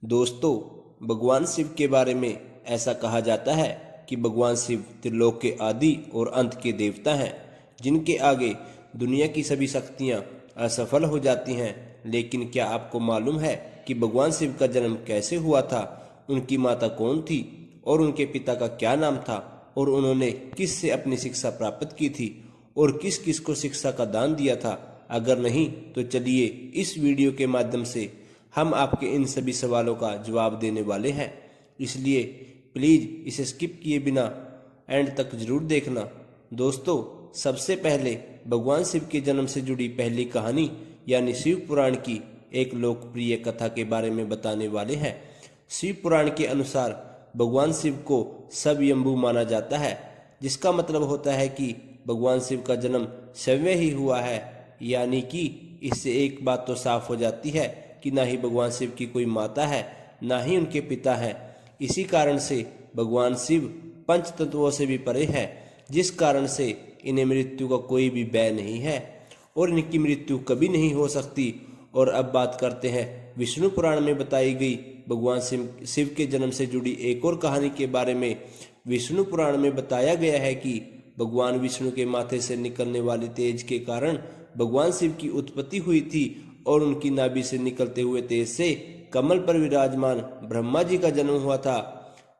दोस्तों, भगवान शिव के बारे में ऐसा कहा जाता है कि भगवान शिव त्रिलोक के आदि और अंत के देवता हैं, जिनके आगे दुनिया की सभी शक्तियां असफल हो जाती हैं। लेकिन क्या आपको मालूम है कि भगवान शिव का जन्म कैसे हुआ था, उनकी माता कौन थी और उनके पिता का क्या नाम था, और उन्होंने किस से अपनी शिक्षा प्राप्त की थी और किस किस को शिक्षा का दान दिया था? अगर नहीं तो चलिए इस वीडियो के माध्यम से हम आपके इन सभी सवालों का जवाब देने वाले हैं। इसलिए प्लीज़ इसे स्किप किए बिना एंड तक जरूर देखना। दोस्तों, सबसे पहले भगवान शिव के जन्म से जुड़ी पहली कहानी यानी शिव पुराण की एक लोकप्रिय कथा के बारे में बताने वाले हैं। शिव पुराण के अनुसार भगवान शिव को स्वयंभू माना जाता है, जिसका मतलब होता है कि भगवान शिव का जन्म स्वयं ही हुआ है। यानी कि इससे एक बात तो साफ हो जाती है कि ना ही भगवान शिव की कोई माता है, ना ही उनके पिता हैं। इसी कारण से भगवान शिव पंच तत्वों से भी परे हैं, जिस कारण से इन्हें मृत्यु का कोई भी भय नहीं है और इनकी मृत्यु कभी नहीं हो सकती। और अब बात करते हैं विष्णु पुराण में बताई गई भगवान शिव के जन्म से जुड़ी एक और कहानी के बारे में। विष्णु पुराण में बताया गया है कि भगवान विष्णु के माथे से निकलने वाले तेज के कारण भगवान शिव की उत्पत्ति हुई थी और उनकी नाभि से निकलते हुए तेज से कमल पर विराजमान ब्रह्मा जी का जन्म हुआ था।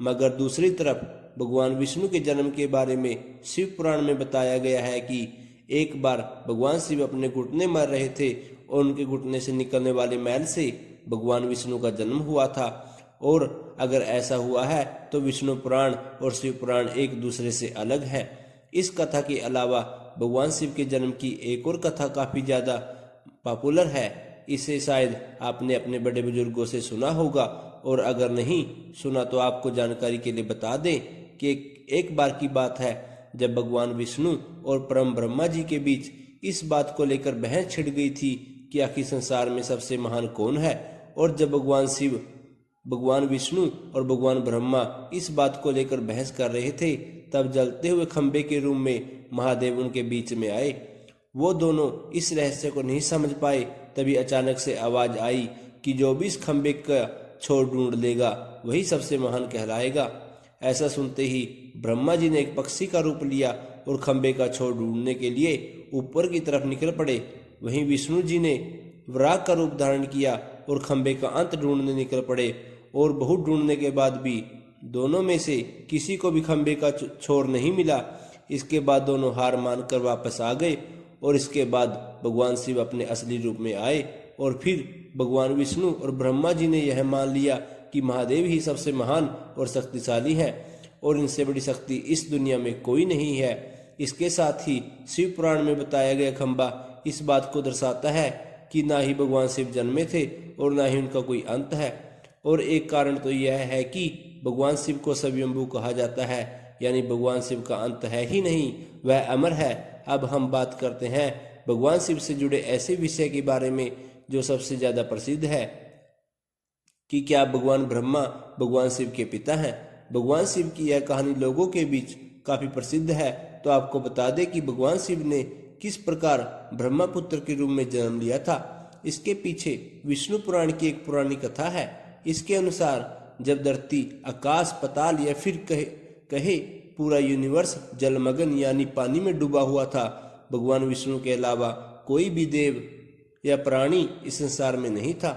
मगर दूसरी तरफ भगवान विष्णु के जन्म के बारे में शिव पुराण में बताया गया है कि एक बार भगवान शिव अपने घुटने मार रहे थे और उनके घुटने से निकलने वाले मैल से भगवान विष्णु का जन्म हुआ था। और अगर ऐसा हुआ है तो विष्णु पुराण और शिव पुराण एक दूसरे से अलग है। इस कथा के अलावा भगवान शिव के जन्म की एक और कथा काफ़ी ज़्यादा पॉपुलर है। इसे शायद आपने अपने बड़े बुजुर्गों से सुना होगा, और अगर नहीं सुना तो आपको जानकारी के लिए बता दें कि एक बार की बात है जब भगवान विष्णु और परम ब्रह्मा जी के बीच इस बात को लेकर बहस छिड़ गई थी कि आखिर संसार में सबसे महान कौन है। और जब भगवान शिव, भगवान विष्णु और भगवान ब्रह्मा इस बात को लेकर बहस कर रहे थे, तब जलते हुए खंबे के रूप में महादेव उनके बीच में आए। वो दोनों इस रहस्य को नहीं समझ पाए। तभी अचानक से आवाज आई कि जो भी इस खंबे का छोर ढूंढ लेगा वही सबसे महान कहलाएगा। ऐसा सुनते ही ब्रह्मा जी ने एक पक्षी का रूप लिया और खंबे का छोर ढूंढने के लिए ऊपर की तरफ निकल पड़े। वहीं विष्णु जी ने वराह का रूप धारण किया और खंबे का अंत ढूंढने निकल पड़े। और बहुत ढूंढने के बाद भी दोनों में से किसी को भी खंबे का छोर नहीं मिला। इसके बाद दोनों हार मानकर वापस आ गए और इसके बाद भगवान शिव अपने असली रूप में आए। और फिर भगवान विष्णु और ब्रह्मा जी ने यह मान लिया कि महादेव ही सबसे महान और शक्तिशाली है और इनसे बड़ी शक्ति इस दुनिया में कोई नहीं है। इसके साथ ही शिव पुराण में बताया गया खंबा इस बात को दर्शाता है कि ना ही भगवान शिव जन्मे थे और ना ही उनका कोई अंत है। और एक कारण तो यह है कि भगवान शिव को स्वयंभू कहा जाता है, यानी भगवान शिव का अंत है ही नहीं, वह अमर है। अब हम बात करते हैं भगवान शिव से जुड़े ऐसे विषय के बारे में जो सबसे ज़्यादा प्रसिद्ध है कि क्या भगवान ब्रह्मा भगवान शिव के पिता हैं। भगवान शिव की यह कहानी लोगों के बीच काफ़ी प्रसिद्ध है। तो आपको बता दें कि भगवान शिव ने किस प्रकार ब्रह्मा पुत्र के रूप में जन्म लिया था। इसके पीछे विष्णु पुराण की एक पुरानी कथा है। इसके अनुसार जब धरती, आकाश, पताल या फिर कहे पूरा यूनिवर्स जलमग्न यानी पानी में डूबा हुआ था, भगवान विष्णु के अलावा कोई भी देव या प्राणी इस संसार में नहीं था।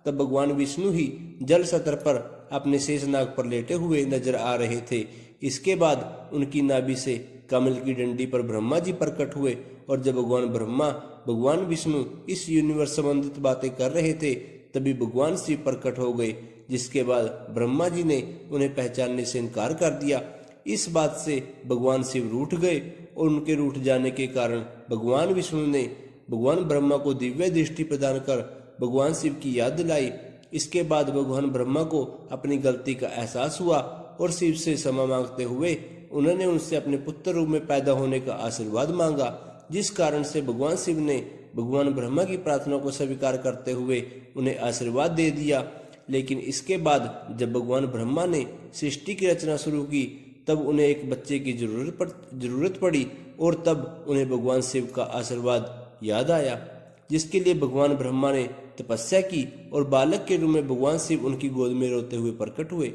तब भगवान विष्णु ही जल सतह पर अपने शेषनाग पर लेटे हुए नजर आ रहे थे। इसके बाद उनकी नाभि से कमल की डंडी पर ब्रह्मा जी प्रकट हुए। और जब भगवान ब्रह्मा, भगवान विष्णु इस यूनिवर्स संबंधित बातें कर रहे थे, तभी भगवान शिव प्रकट हो गए, जिसके बाद ब्रह्मा जी ने उन्हें पहचानने से इनकार कर दिया। इस बात से भगवान शिव रूठ गए और उनके रूठ जाने के कारण भगवान विष्णु ने भगवान ब्रह्मा को दिव्य दृष्टि प्रदान कर भगवान शिव की याद दिलाई। इसके बाद भगवान ब्रह्मा को अपनी गलती का एहसास हुआ और शिव से क्षमा मांगते हुए उन्होंने उनसे अपने पुत्र रूप में पैदा होने का आशीर्वाद मांगा, जिस कारण से भगवान शिव ने भगवान ब्रह्मा की प्रार्थना को स्वीकार करते हुए उन्हें आशीर्वाद दे दिया। लेकिन इसके बाद जब भगवान ब्रह्मा ने सृष्टि की रचना शुरू की, तब उन्हें एक बच्चे की जरूरत पड़ी और तब उन्हें भगवान शिव का आशीर्वाद याद आया, जिसके लिए भगवान ब्रह्मा ने तपस्या की और बालक के रूप में भगवान शिव उनकी गोद में रोते हुए प्रकट हुए।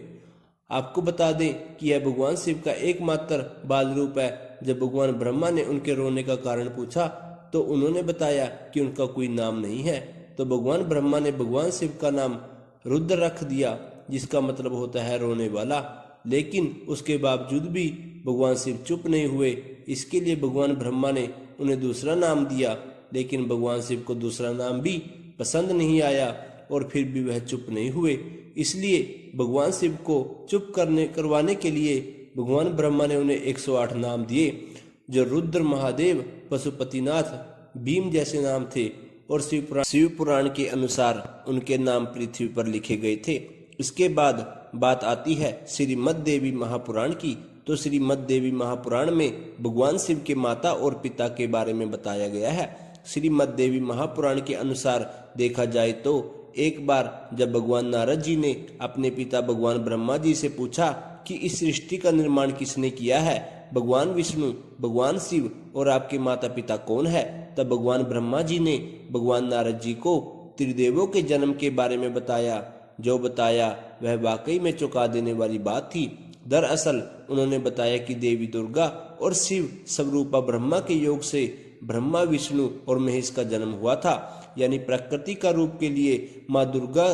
आपको बता दें कि यह भगवान शिव का एकमात्र बाल रूप है। जब भगवान ब्रह्मा ने उनके रोने का कारण पूछा तो उन्होंने बताया कि उनका कोई नाम नहीं है। तो भगवान ब्रह्मा ने भगवान शिव का नाम रुद्र रख दिया, जिसका मतलब होता है रोने वाला। लेकिन उसके बावजूद भी भगवान शिव चुप नहीं हुए। इसके लिए भगवान ब्रह्मा ने उन्हें दूसरा नाम दिया, लेकिन भगवान शिव को दूसरा नाम भी पसंद नहीं आया और फिर भी वह चुप नहीं हुए। इसलिए भगवान शिव को चुप करवाने के लिए भगवान ब्रह्मा ने उन्हें 108 नाम दिए, जो रुद्र, महादेव, पशुपतिनाथ, भीम जैसे नाम थे। और शिव पुराण के अनुसार उनके नाम पृथ्वी पर लिखे गए थे। इसके बाद बात आती है श्रीमद् देवी महापुराण की। तो श्रीमद् देवी महापुराण में भगवान शिव के माता और पिता के बारे में बताया गया है। श्रीमद् देवी महापुराण के अनुसार देखा जाए तो एक बार जब भगवान नारद जी ने अपने पिता भगवान ब्रह्मा जी से पूछा कि इस सृष्टि का निर्माण किसने किया है, भगवान विष्णु, भगवान शिव और आपके माता पिता कौन है, तब भगवान ब्रह्मा जी ने भगवान नारद जी को त्रिदेवों के जन्म के बारे में बताया। जो बताया वह वाकई में चौंका देने वाली बात थी। दरअसल उन्होंने बताया कि देवी दुर्गा और शिव स्वरूपा ब्रह्मा के योग से ब्रह्मा, विष्णु और महेश का जन्म हुआ था। यानी प्रकृति का रूप के लिए माँ दुर्गा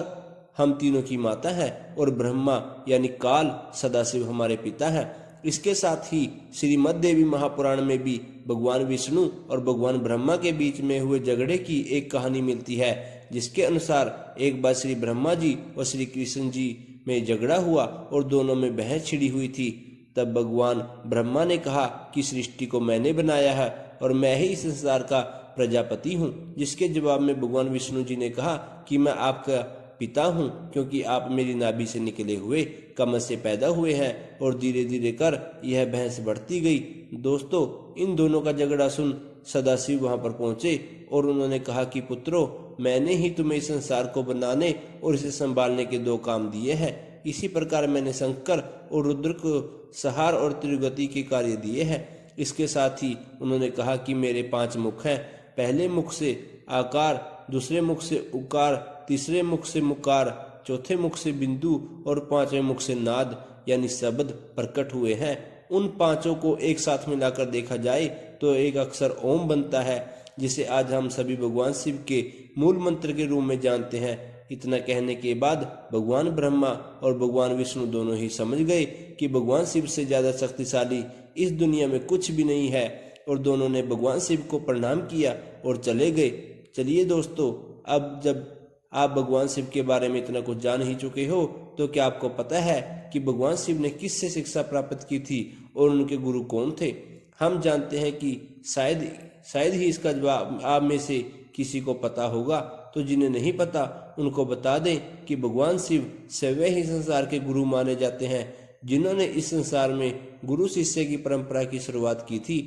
हम तीनों की माता है और ब्रह्मा यानी काल, सदाशिव हमारे पिता है। इसके साथ ही श्रीमद् देवी महापुराण में भी भगवान विष्णु और भगवान ब्रह्मा के बीच में हुए झगड़े की एक कहानी मिलती है, जिसके अनुसार एक बार श्री ब्रह्मा जी और श्री कृष्ण जी में झगड़ा हुआ और दोनों में बहस छिड़ी हुई थी। तब भगवान ब्रह्मा ने कहा कि सृष्टि को मैंने बनाया है और मैं ही इस संसार का प्रजापति हूँ। जिसके जवाब में भगवान विष्णु जी ने कहा कि मैं आपका पिता हूँ, क्योंकि आप मेरी नाभि से निकले हुए कमल से पैदा हुए हैं। और धीरे धीरे कर यह बहस बढ़ती गई। दोस्तों, इन दोनों का झगड़ा सुन सदाशिव वहां पर पहुंचे और उन्होंने कहा कि पुत्रों, मैंने ही तुम्हें इस संसार को बनाने और इसे संभालने के 2 काम दिए हैं। इसी प्रकार मैंने शंकर और रुद्र को संहार और त्रिगति के कार्य दिए हैं। इसके साथ ही उन्होंने कहा कि मेरे 5 मुख हैं। पहले मुख से आकार, दूसरे मुख से उकार, तीसरे मुख से मुकार, चौथे मुख से बिंदु और 5वें मुख से नाद यानी शब्द प्रकट हुए हैं। उन 5 को एक साथ मिलाकर देखा जाए तो एक अक्षर ओम बनता है, जिसे आज हम सभी भगवान शिव के मूल मंत्र के रूप में जानते हैं। इतना कहने के बाद भगवान ब्रह्मा और भगवान विष्णु दोनों ही समझ गए कि भगवान शिव से ज्यादा शक्तिशाली इस दुनिया में कुछ भी नहीं है, और दोनों ने भगवान शिव को प्रणाम किया और चले गए। चलिए दोस्तों, अब जब आप भगवान शिव के बारे में इतना कुछ जान ही चुके हो, तो क्या आपको पता है कि भगवान शिव ने किससे शिक्षा प्राप्त की थी और उनके गुरु कौन थे? हम जानते हैं कि शायद ही इसका जवाब आप में से किसी को पता होगा। तो जिन्हें नहीं पता उनको बता दें कि भगवान शिव वे ही संसार के गुरु माने जाते हैं, जिन्होंने इस संसार में गुरु शिष्य की परंपरा की शुरुआत की थी।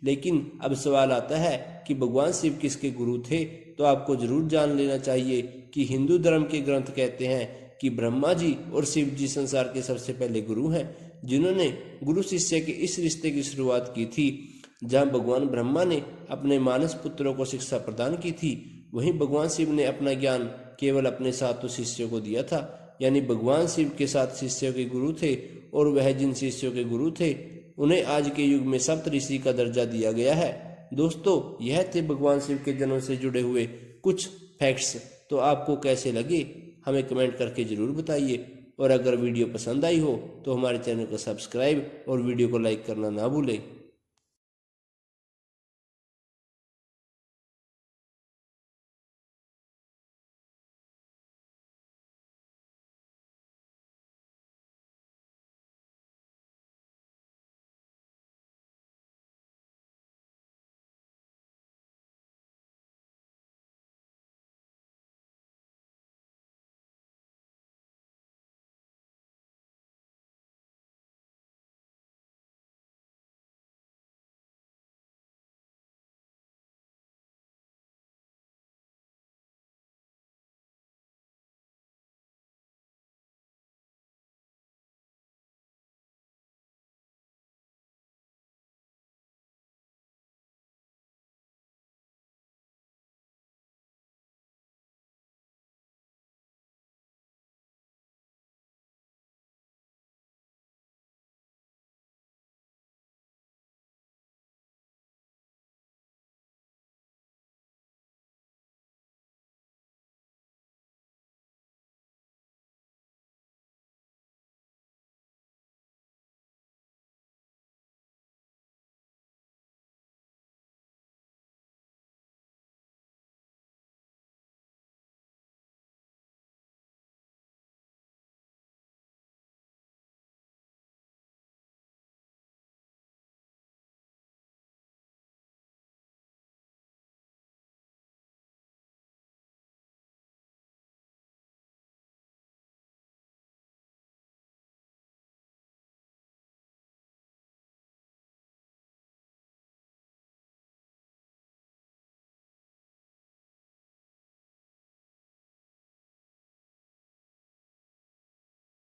लेकिन अब सवाल आता है कि भगवान शिव किसके गुरु थे? तो आपको जरूर जान लेना चाहिए कि हिंदू धर्म के ग्रंथ कहते हैं कि ब्रह्मा जी और शिव जी संसार के सबसे पहले गुरु हैं, जिन्होंने गुरु शिष्य के इस रिश्ते की शुरुआत की थी। जहां भगवान ब्रह्मा ने अपने मानस पुत्रों को शिक्षा प्रदान की थी, वहीं भगवान शिव ने अपना ज्ञान केवल अपने 7 शिष्यों को दिया था। यानी भगवान शिव के 7 शिष्यों के गुरु थे, और वह जिन शिष्यों के गुरु थे उन्हें आज के युग में सप्तऋषि का दर्जा दिया गया है। दोस्तों, यह थे भगवान शिव के जन्म से जुड़े हुए कुछ फैक्ट्स। तो आपको कैसे लगे हमें कमेंट करके जरूर बताइए, और अगर वीडियो पसंद आई हो तो हमारे चैनल को सब्सक्राइब और वीडियो को लाइक करना ना भूलें।